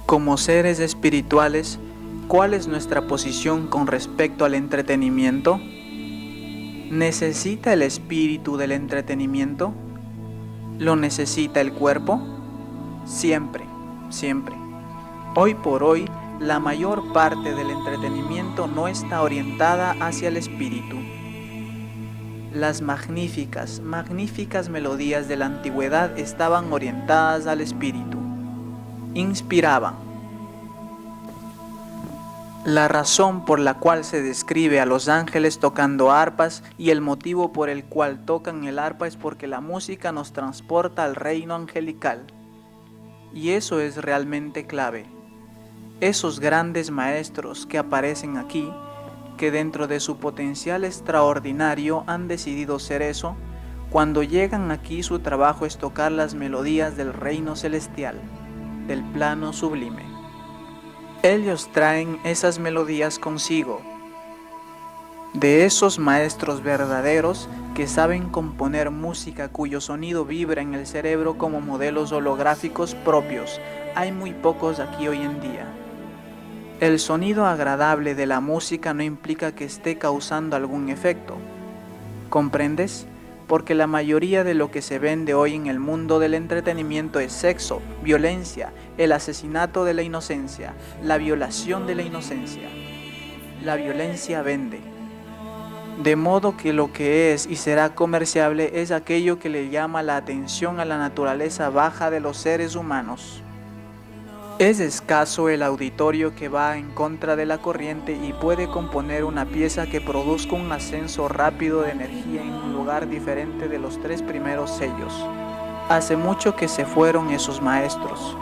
Como seres espirituales, ¿cuál es nuestra posición con respecto al entretenimiento? ¿Necesita el espíritu del entretenimiento? ¿Lo necesita el cuerpo? Siempre, siempre. Hoy por hoy, la mayor parte del entretenimiento no está orientada hacia el espíritu. Las magníficas melodías de la antigüedad estaban orientadas al espíritu. Inspiraban. La razón por la cual se describe a los ángeles tocando arpas y el motivo por el cual tocan el arpa es porque la música nos transporta al reino angelical. Y eso es realmente clave. Esos grandes maestros que aparecen aquí, que dentro de su potencial extraordinario han decidido ser eso, cuando llegan aquí su trabajo es tocar las melodías del reino celestial, del plano sublime. Ellos traen esas melodías consigo, de esos maestros verdaderos que saben componer música cuyo sonido vibra en el cerebro como modelos holográficos propios. Hay muy pocos aquí hoy en día. El sonido agradable de la música no implica que esté causando algún efecto. ¿Comprendes? Porque la mayoría de lo que se vende hoy en el mundo del entretenimiento es sexo, violencia, el asesinato de la inocencia, la violación de la inocencia. La violencia vende. De modo que lo que es y será comerciable es aquello que le llama la atención a la naturaleza baja de los seres humanos. Es escaso el auditorio que va en contra de la corriente y puede componer una pieza que produzca un ascenso rápido de energía en un lugar diferente de los 3 primeros sellos. Hace mucho que se fueron esos maestros.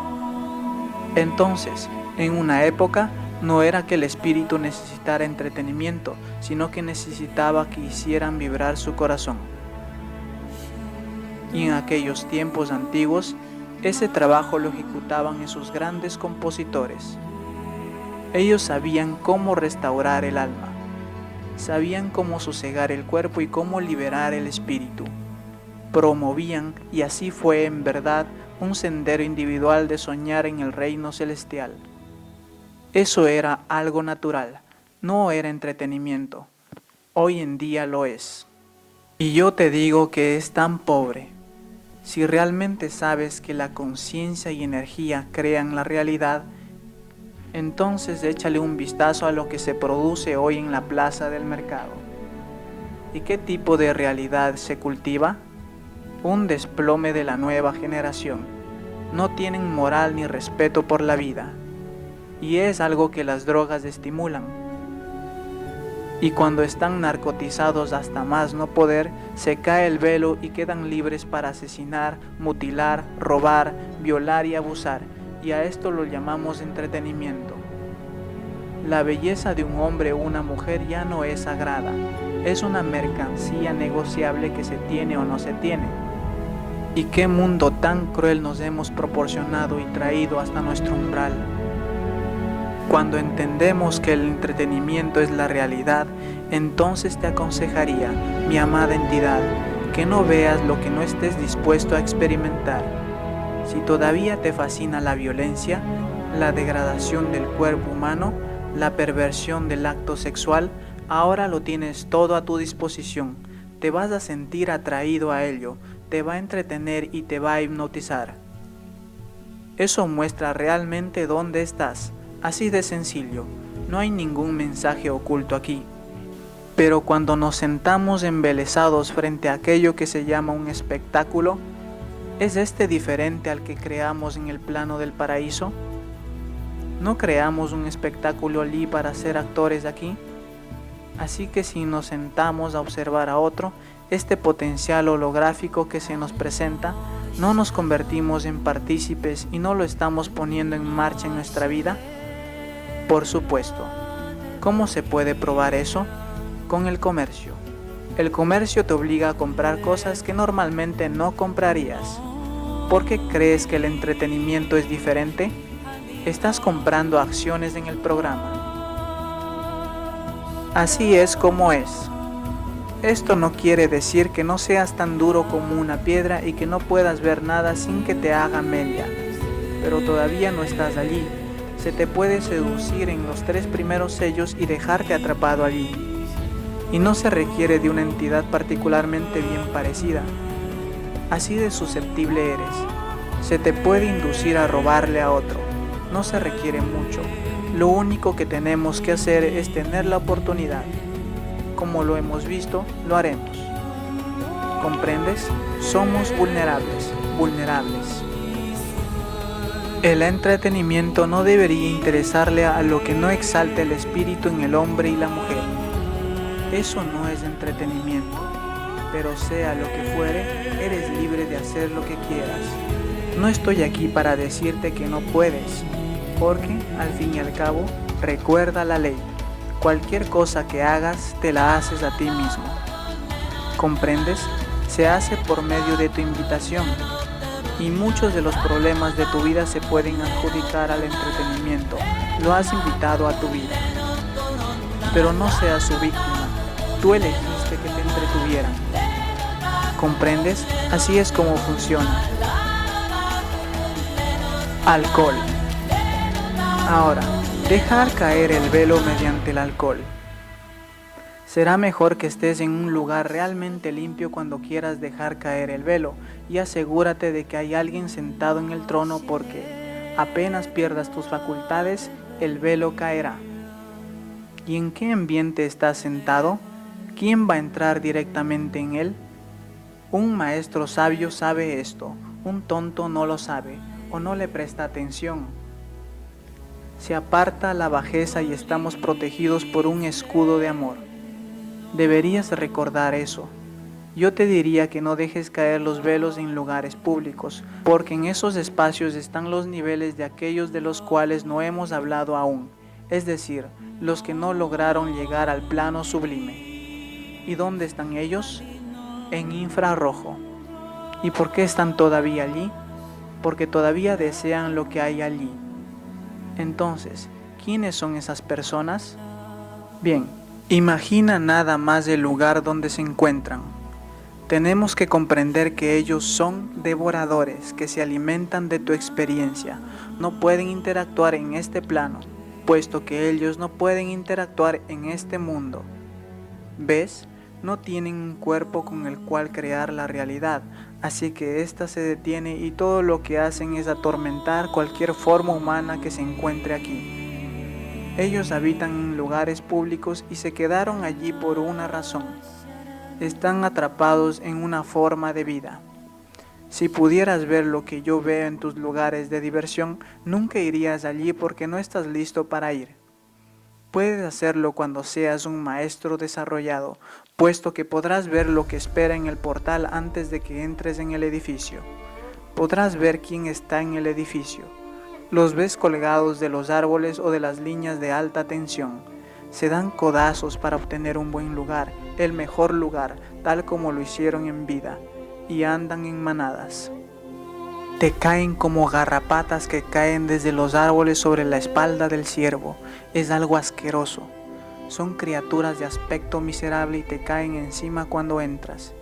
Entonces, en una época, no era que el espíritu necesitara entretenimiento, sino que necesitaba que hicieran vibrar su corazón. Y en aquellos tiempos antiguos, ese trabajo lo ejecutaban esos grandes compositores. Ellos sabían cómo restaurar el alma, sabían cómo sosegar el cuerpo y cómo liberar el espíritu. Promovían, y así fue en verdad, un sendero individual de soñar en el reino celestial. Eso era algo natural, no era entretenimiento. Hoy en día lo es. Y yo te digo que es tan pobre. Si realmente sabes que la conciencia y energía crean la realidad, entonces échale un vistazo a lo que se produce hoy en la plaza del mercado. ¿Y qué tipo de realidad se cultiva? Un desplome de la nueva generación. No tienen moral ni respeto por la vida. Y es algo que las drogas estimulan. Y cuando están narcotizados hasta más no poder, se cae el velo y quedan libres para asesinar, mutilar, robar, violar y abusar, y a esto lo llamamos entretenimiento. La belleza de un hombre o una mujer ya no es sagrada, es una mercancía negociable que se tiene o no se tiene. ¿Y qué mundo tan cruel nos hemos proporcionado y traído hasta nuestro umbral? Cuando entendemos que el entretenimiento es la realidad, entonces te aconsejaría, mi amada entidad, que no veas lo que no estés dispuesto a experimentar. Si todavía te fascina la violencia, la degradación del cuerpo humano, la perversión del acto sexual, ahora lo tienes todo a tu disposición. Te vas a sentir atraído a ello, te va a entretener y te va a hipnotizar. Eso muestra realmente dónde estás. Así de sencillo, no hay ningún mensaje oculto aquí. Pero cuando nos sentamos embelesados frente a aquello que se llama un espectáculo, ¿es este diferente al que creamos en el plano del paraíso? ¿No creamos un espectáculo allí para ser actores aquí? Así que si nos sentamos a observar a otro, este potencial holográfico que se nos presenta, ¿no nos convertimos en partícipes y no lo estamos poniendo en marcha en nuestra vida? Por supuesto. ¿Cómo se puede probar eso? Con el comercio. El comercio te obliga a comprar cosas que normalmente no comprarías. ¿Por qué crees que el entretenimiento es diferente? Estás comprando acciones en el programa. Así es como es. Esto no quiere decir que no seas tan duro como una piedra y que no puedas ver nada sin que te haga media. Pero todavía no estás allí. se te puede seducir en los 3 primeros sellos y dejarte atrapado allí. Y no se requiere de una entidad particularmente bien parecida. Así de susceptible eres. Se te puede inducir a robarle a otro. No se requiere mucho. Lo único que tenemos que hacer es tener la oportunidad. Como lo hemos visto, lo haremos. ¿Comprendes? Somos vulnerables. El entretenimiento no debería interesarle a lo que no exalte el espíritu en el hombre y la mujer. Eso no es entretenimiento, pero sea lo que fuere, eres libre de hacer lo que quieras. No estoy aquí para decirte que no puedes, porque, al fin y al cabo, recuerda la ley. Cualquier cosa que hagas, te la haces a ti mismo. ¿Comprendes? Se hace por medio de tu invitación. Y muchos de los problemas de tu vida se pueden adjudicar al entretenimiento. Lo has invitado a tu vida. Pero no seas su víctima. Tú elegiste que te entretuvieran. ¿Comprendes? Así es como funciona. Alcohol. Ahora, dejar caer el velo mediante el alcohol. Será mejor que estés en un lugar realmente limpio cuando quieras dejar caer el velo y asegúrate de que hay alguien sentado en el trono porque apenas pierdas tus facultades, el velo caerá. ¿Y en qué ambiente estás sentado? ¿Quién va a entrar directamente en él? Un maestro sabio sabe esto, un tonto no lo sabe o no le presta atención. Se aparta la bajeza y estamos protegidos por un escudo de amor. Deberías recordar eso. Yo te diría que no dejes caer los velos en lugares públicos, porque en esos espacios están los niveles de aquellos de los cuales no hemos hablado aún, es decir, los que no lograron llegar al plano sublime. ¿Y dónde están ellos? En infrarrojo. ¿Y por qué están todavía allí? Porque todavía desean lo que hay allí. Entonces, ¿quiénes son esas personas? Bien, imagina nada más el lugar donde se encuentran. Tenemos que comprender que ellos son devoradores que se alimentan de tu experiencia. No pueden interactuar en este plano, puesto que ellos no pueden interactuar en este mundo. ¿Ves? No tienen un cuerpo con el cual crear la realidad, así que ésta se detiene y todo lo que hacen es atormentar cualquier forma humana que se encuentre aquí. Ellos habitan en lugares públicos y se quedaron allí por una razón. Están atrapados en una forma de vida. Si pudieras ver lo que yo veo en tus lugares de diversión, nunca irías allí porque no estás listo para ir. Puedes hacerlo cuando seas un maestro desarrollado, puesto que podrás ver lo que espera en el portal antes de que entres en el edificio. Podrás ver quién está en el edificio. Los ves colgados de los árboles o de las líneas de alta tensión. Se dan codazos para obtener un buen lugar, el mejor lugar, tal como lo hicieron en vida, y andan en manadas. Te caen como garrapatas que caen desde los árboles sobre la espalda del ciervo. Es algo asqueroso. Son criaturas de aspecto miserable y te caen encima cuando entras.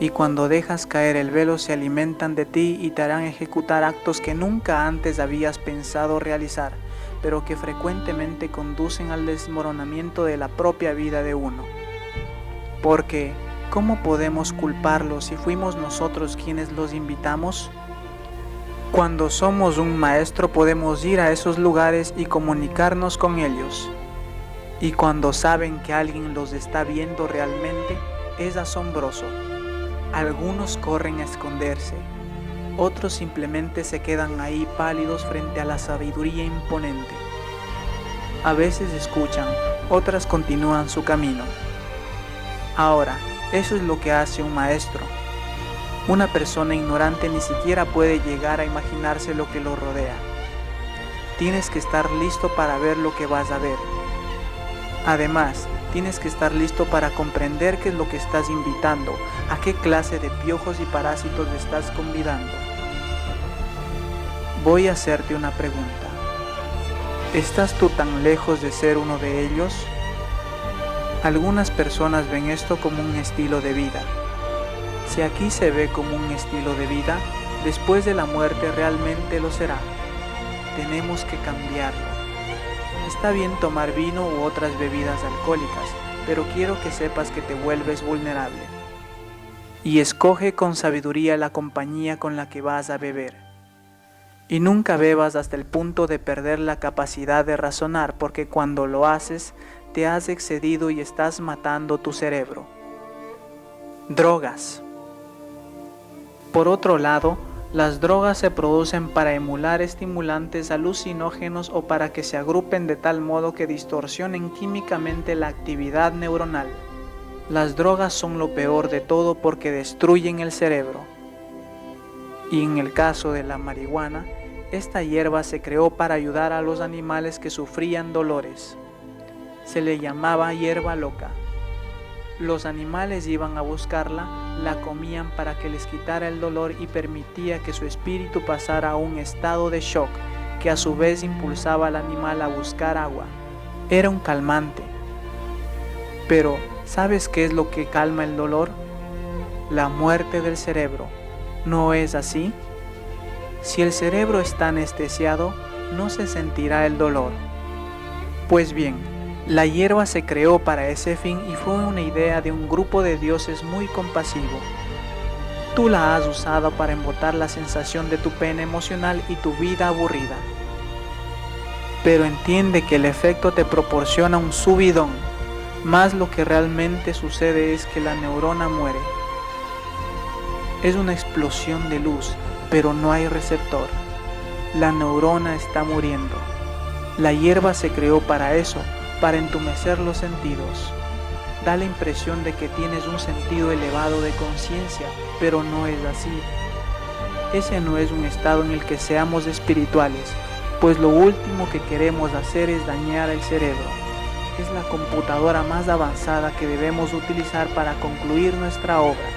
Y cuando dejas caer el velo se alimentan de ti y te harán ejecutar actos que nunca antes habías pensado realizar, pero que frecuentemente conducen al desmoronamiento de la propia vida de uno. Porque, ¿cómo podemos culparlos si fuimos nosotros quienes los invitamos? Cuando somos un maestro podemos ir a esos lugares y comunicarnos con ellos. Y cuando saben que alguien los está viendo realmente, es asombroso. Algunos corren a esconderse, otros simplemente se quedan ahí pálidos frente a la sabiduría imponente. A veces escuchan, otras continúan su camino. Ahora, eso es lo que hace un maestro. Una persona ignorante ni siquiera puede llegar a imaginarse lo que lo rodea. Tienes que estar listo para ver lo que vas a ver. Además, tienes que estar listo para comprender qué es lo que estás invitando, a qué clase de piojos y parásitos estás convidando. Voy a hacerte una pregunta. ¿Estás tú tan lejos de ser uno de ellos? Algunas personas ven esto como un estilo de vida. Si aquí se ve como un estilo de vida, después de la muerte realmente lo será. Tenemos que cambiarlo. Está bien tomar vino u otras bebidas alcohólicas, pero quiero que sepas que te vuelves vulnerable. Y escoge con sabiduría la compañía con la que vas a beber. Y nunca bebas hasta el punto de perder la capacidad de razonar, porque cuando lo haces, te has excedido y estás matando tu cerebro. Drogas. Por otro lado, las drogas se producen para emular estimulantes alucinógenos o para que se agrupen de tal modo que distorsionen químicamente la actividad neuronal. Las drogas son lo peor de todo porque destruyen el cerebro. Y en el caso de la marihuana, esta hierba se creó para ayudar a los animales que sufrían dolores. Se le llamaba hierba loca. Los animales iban a buscarla, la comían para que les quitara el dolor y permitía que su espíritu pasara a un estado de shock, que a su vez impulsaba al animal a buscar agua. Era un calmante. Pero, ¿sabes qué es lo que calma el dolor? La muerte del cerebro. ¿No es así? Si el cerebro está anestesiado, no se sentirá el dolor. Pues bien, la hierba se creó para ese fin y fue una idea de un grupo de dioses muy compasivo. Tú la has usado para embotar la sensación de tu pena emocional y tu vida aburrida. Pero entiende que el efecto te proporciona un subidón, más lo que realmente sucede es que la neurona muere. Es una explosión de luz, pero no hay receptor. La neurona está muriendo. La hierba se creó para eso, para entumecer los sentidos. Da la impresión de que tienes un sentido elevado de conciencia, pero no es así. Ese no es un estado en el que seamos espirituales, pues lo último que queremos hacer es dañar el cerebro. Es la computadora más avanzada que debemos utilizar para concluir nuestra obra.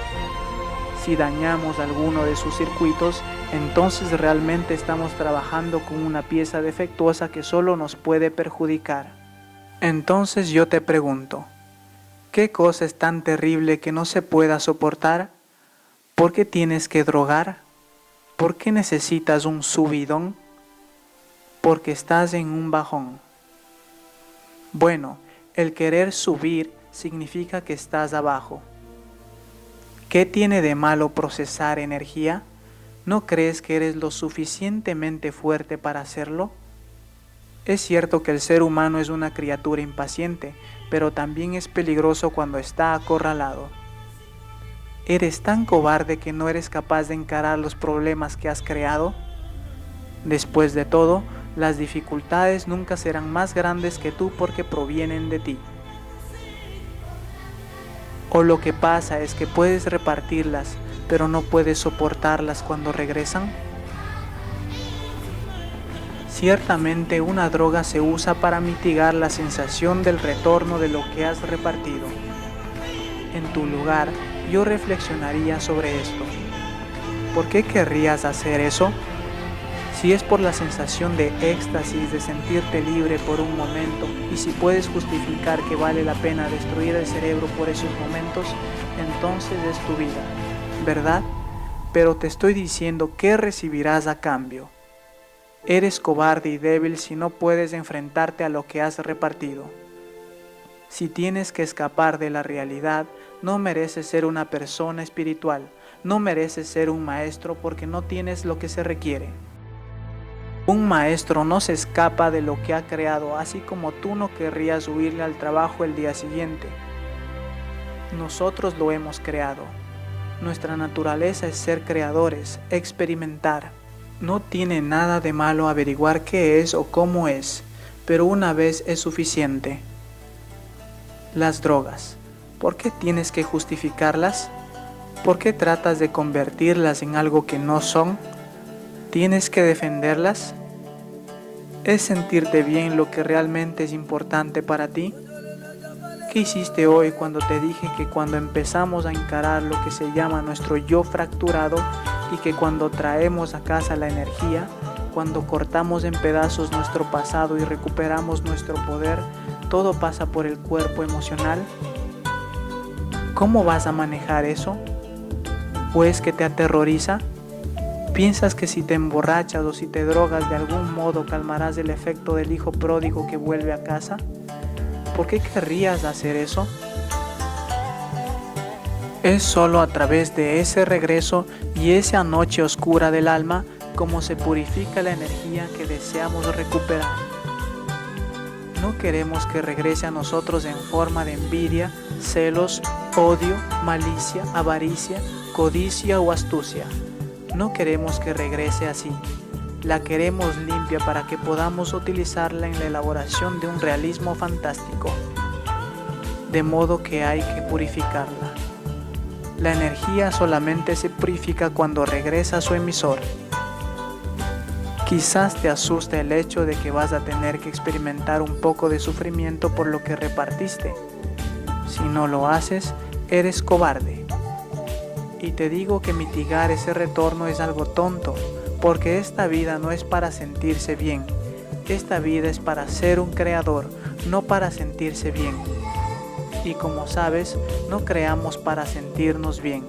Si dañamos alguno de sus circuitos, entonces realmente estamos trabajando con una pieza defectuosa que solo nos puede perjudicar. Entonces yo te pregunto, ¿qué cosa es tan terrible que no se pueda soportar? ¿Por qué tienes que drogar? ¿Por qué necesitas un subidón? Porque estás en un bajón. Bueno, el querer subir significa que estás abajo. ¿Qué tiene de malo procesar energía? ¿No crees que eres lo suficientemente fuerte para hacerlo? Es cierto que el ser humano es una criatura impaciente, pero también es peligroso cuando está acorralado. ¿Eres tan cobarde que no eres capaz de encarar los problemas que has creado? Después de todo, las dificultades nunca serán más grandes que tú porque provienen de ti. O lo que pasa es que puedes repartirlas, pero no puedes soportarlas cuando regresan. Ciertamente una droga se usa para mitigar la sensación del retorno de lo que has repartido. En tu lugar, yo reflexionaría sobre esto. ¿Por qué querrías hacer eso? Si es por la sensación de éxtasis de sentirte libre por un momento y si puedes justificar que vale la pena destruir el cerebro por esos momentos, entonces es tu vida, ¿verdad? Pero te estoy diciendo qué recibirás a cambio. Eres cobarde y débil si no puedes enfrentarte a lo que has repartido. Si tienes que escapar de la realidad, no mereces ser una persona espiritual, no mereces ser un maestro porque no tienes lo que se requiere. Un maestro no se escapa de lo que ha creado, así como tú no querrías huirle al trabajo el día siguiente. Nosotros lo hemos creado. Nuestra naturaleza es ser creadores, experimentar. No tiene nada de malo averiguar qué es o cómo es, pero una vez es suficiente. Las drogas. ¿Por qué tienes que justificarlas? ¿Por qué tratas de convertirlas en algo que no son? ¿Tienes que defenderlas? ¿Es sentirte bien lo que realmente es importante para ti? ¿Qué hiciste hoy cuando te dije que cuando empezamos a encarar lo que se llama nuestro yo fracturado y que cuando traemos a casa la energía, cuando cortamos en pedazos nuestro pasado y recuperamos nuestro poder, todo pasa por el cuerpo emocional? ¿Cómo vas a manejar eso? ¿O es que te aterroriza? piensas que si te emborrachas o si te drogas de algún modo calmarás el efecto del hijo pródigo que vuelve a casa? ¿Por qué querrías hacer eso? Es solo a través de ese regreso y esa noche oscura del alma como se purifica la energía que deseamos recuperar. No queremos que regrese a nosotros en forma de envidia, celos, odio, malicia, avaricia, codicia o astucia. No queremos que regrese así. La queremos limpia para que podamos utilizarla en la elaboración de un realismo fantástico. De modo que hay que purificarla. La energía solamente se purifica cuando regresa a su emisor. Quizás te asusta el hecho de que vas a tener que experimentar un poco de sufrimiento por lo que repartiste. Si no lo haces, eres cobarde. Y te digo que mitigar ese retorno es algo tonto, porque esta vida no es para sentirse bien. Esta vida es para ser un creador, no para sentirse bien. Y como sabes, no creamos para sentirnos bien.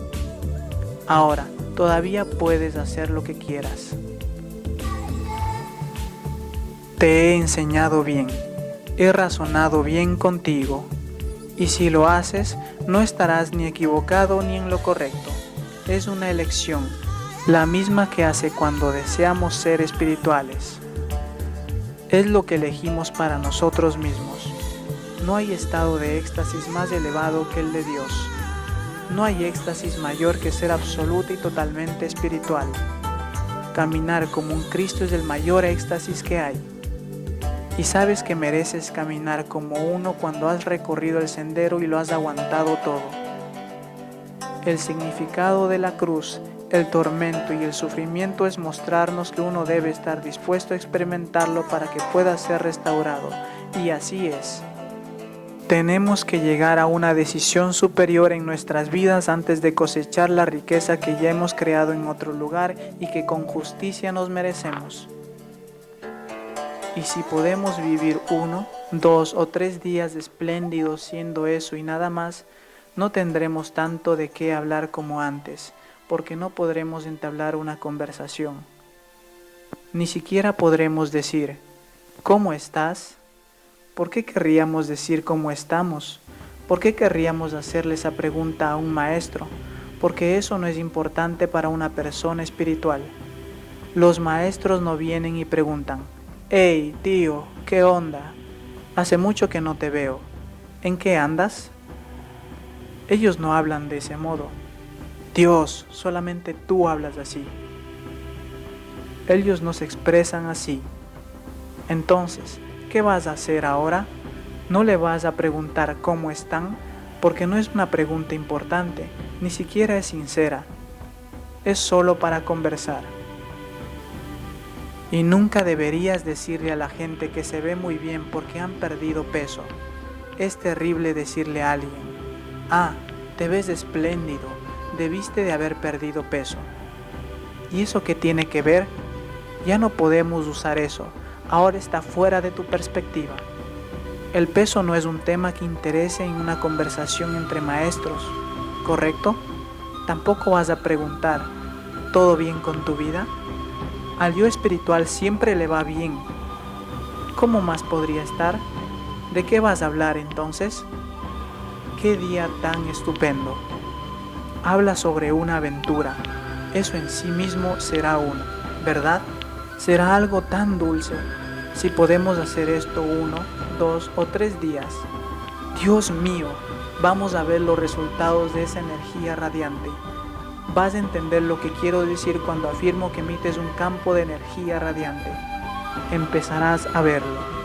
Ahora, todavía puedes hacer lo que quieras. Te he enseñado bien, he razonado bien contigo, y si lo haces, no estarás ni equivocado ni en lo correcto. Es una elección, la misma que hace cuando deseamos ser espirituales. Es lo que elegimos para nosotros mismos. No hay estado de éxtasis más elevado que el de Dios. No hay éxtasis mayor que ser absoluta y totalmente espiritual. Caminar como un Cristo es el mayor éxtasis que hay. Y sabes que mereces caminar como uno cuando has recorrido el sendero y lo has aguantado todo. El significado de la cruz, el tormento y el sufrimiento es mostrarnos que uno debe estar dispuesto a experimentarlo para que pueda ser restaurado. Y así es. Tenemos que llegar a una decisión superior en nuestras vidas antes de cosechar la riqueza que ya hemos creado en otro lugar y que con justicia nos merecemos. Y si podemos vivir 1, 2 o 3 días espléndidos siendo eso y nada más, no tendremos tanto de qué hablar como antes, porque no podremos entablar una conversación. Ni siquiera podremos decir, ¿cómo estás? ¿Por qué querríamos decir cómo estamos? ¿Por qué querríamos hacerle esa pregunta a un maestro? Porque eso no es importante para una persona espiritual. Los maestros no vienen y preguntan, «Hey, tío, ¿qué onda? Hace mucho que no te veo. ¿En qué andas?» Ellos no hablan de ese modo. Dios, solamente tú hablas así. Ellos no se expresan así. Entonces, ¿qué vas a hacer ahora? No le vas a preguntar cómo están, porque no es una pregunta importante, ni siquiera es sincera. Es solo para conversar. Y nunca deberías decirle a la gente que se ve muy bien porque han perdido peso. Es terrible decirle a alguien, «Ah, te ves espléndido, debiste de haber perdido peso». ¿Y eso qué tiene que ver? Ya no podemos usar eso, ahora está fuera de tu perspectiva. El peso no es un tema que interese en una conversación entre maestros, ¿correcto? Tampoco vas a preguntar, ¿todo bien con tu vida? Al yo espiritual siempre le va bien. ¿Cómo más podría estar? ¿De qué vas a hablar entonces? ¡Qué día tan estupendo! Habla sobre una aventura. Eso en sí mismo será uno, ¿verdad? Será algo tan dulce. Si podemos hacer esto 1, 2 o 3 días. Dios mío, vamos a ver los resultados de esa energía radiante. Vas a entender lo que quiero decir cuando afirmo que emites un campo de energía radiante. Empezarás a verlo.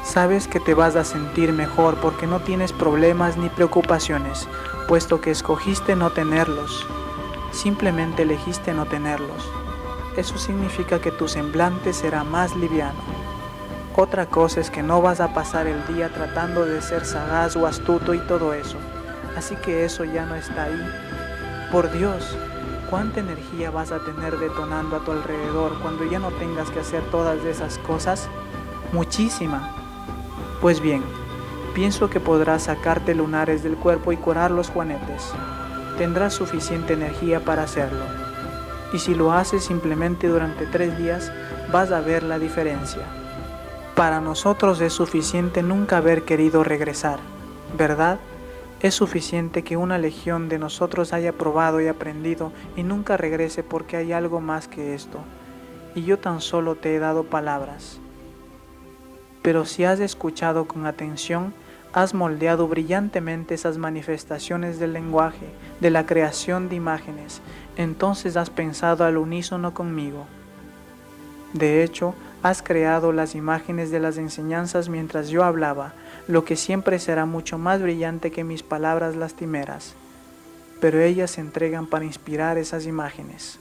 Sabes que te vas a sentir mejor porque no tienes problemas ni preocupaciones, puesto que escogiste no tenerlos. Simplemente elegiste no tenerlos. Eso significa que tu semblante será más liviano. Otra cosa es que no vas a pasar el día tratando de ser sagaz o astuto y todo eso. Así que eso ya no está ahí. Por Dios, ¿cuánta energía vas a tener detonando a tu alrededor cuando ya no tengas que hacer todas esas cosas? Muchísima. Pues bien, pienso que podrás sacarte lunares del cuerpo y curar los juanetes. tendrás suficiente energía para hacerlo. Y si lo haces simplemente durante 3 días, vas a ver la diferencia. Para nosotros es suficiente nunca haber querido regresar, ¿verdad? Es suficiente que una legión de nosotros haya probado y aprendido y nunca regrese porque hay algo más que esto. Y yo tan solo te he dado palabras. Pero si has escuchado con atención, has moldeado brillantemente esas manifestaciones del lenguaje, de la creación de imágenes, entonces has pensado al unísono conmigo. De hecho, has creado las imágenes de las enseñanzas mientras yo hablaba, lo que siempre será mucho más brillante que mis palabras lastimeras. Pero ellas se entregan para inspirar esas imágenes.